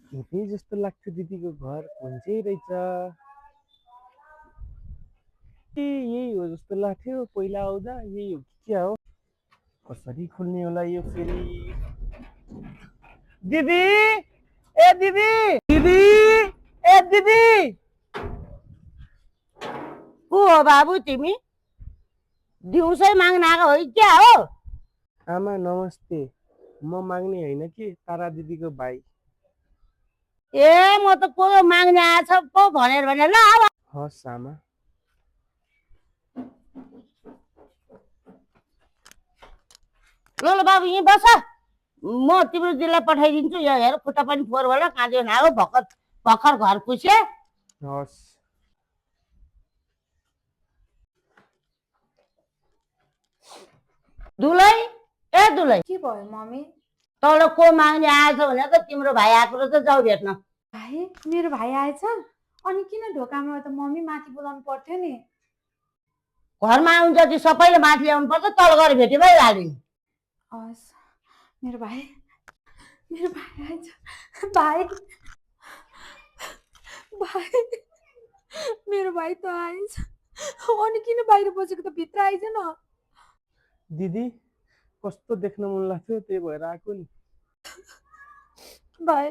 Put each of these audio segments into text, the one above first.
यतै जस्तो लाग्छ दिदीको घर कुन चाहिँ रहेछ? ए यही हो जस्तो लाग्थ्यो पहिला आउँदा। यही हो कि क्या हो? कसरी खुल्ने होला यो फेरि? दिदी, ए दिदी, दिदी, ए दिदी। को हो बाबु तिमी? दिउँसै माग्न आएको हो कि क्या हो? आमा नमस्ते। म माग्ने होइन कि तारा दिदीको भाइ। ए म त को माग्ने आएछ पो भनेर भने ल अब हस् आमा। ल ल बाबु यहीँ बस। म तिम्रो दिदीलाई पठाइदिन्छु। यो हेर खुट्टा पनि फोहोर होला काँचो नागो भर्खर भर्खर घर पुछे। हस्। दुलै ए दुलै के भयो मम्मी? तल को माग्ने आएछ भने त तिम्रो भाइ आएको रहेछ, जाऊ भेट्न। भाइ, मेरो भाइ आएछ? अनि किन ढोकामा त मम्मी माथि बोलाउनु पर्थ्यो नि। घरमा आउनु जति सबैले माथि ल्याउनु पर्छ, तल गएर भेटे भइहाल्यो। हस्, मेरो भाइ आएछ। भाइ भाइ मेरो भाइ त आएछ। अनि किन बाहिर बसेको त? भित्र आइज न। दिदी कस्तो देख्न मन लाग्थ्यो त्यही भएर आएको नि। भाइ,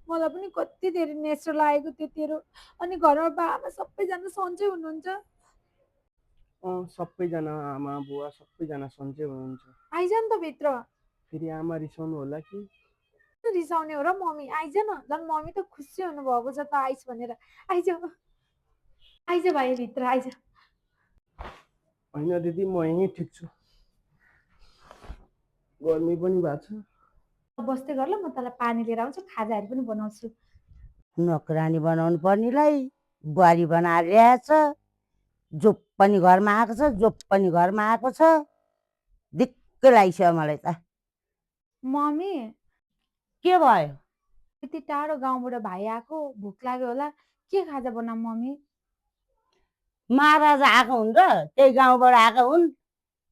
मलाई पनि कति धेरै नेचर लागेको थियो तेरो। अनि घरमा बाबा सबैजना सन्चै हुनुहुन्छ? सबैजना आमा बुवा सबैजना सन्चै हुनुहुन्छ। आइज नि त भित्र। फेरि आमा रिसाउनु होला कि? रिसाउने हो र मम्मी? आइज न। झन् मम्मी त खुसी हुनुभएको छ त आइस भनेर। आइज आइज भाइ, भित्र आइज। होइन दिदी म यहीँ ठिक छु। गर्मी पनि भएको छ। बस्दै गर ल, म तँलाई पानी लिएर आउँछु, खाजाहरू पनि बनाउँछु। नोकरानी बनाउनु पर्नेलाई बुहारी बनाएर ल्याएछ। जो पनि घरमा आएको छ, जो पनि घरमा आएको छ। दिक्क लागिसक्यो मलाई त। मम्मी, के भयो? यति टाढो गाउँबाट भाइ आएको, भोक लाग्यो होला। के खाजा बनाऊ मम्मी? महाराजा आएको हुन् र त्यही गाउँबाट आएको हुन्।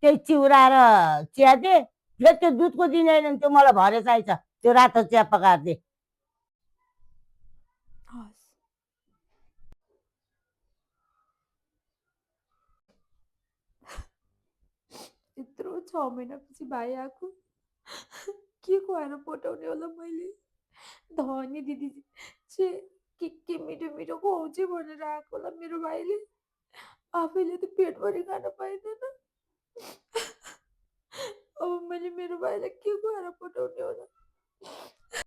त्यही चिउरा र चिया दे। फेरि त्यो दुधको दिने होइन, त्यो मलाई भरे चाहिन्छ। त्यो रातो चिया पकाएर दे। हस्। यत्रो 6 महिनापछि भाइ आएको, के खुवाएर पठाउने होला मैले? धनी दिदी चाहिँ के मिठो मिठो खुवाउँछ भनेर आएको होला मेरो भाइले। आफैले त पेटभरि खान पाइँदैन। अब मैले मेरो भाइलाई के खुवाएर पठाउने होला?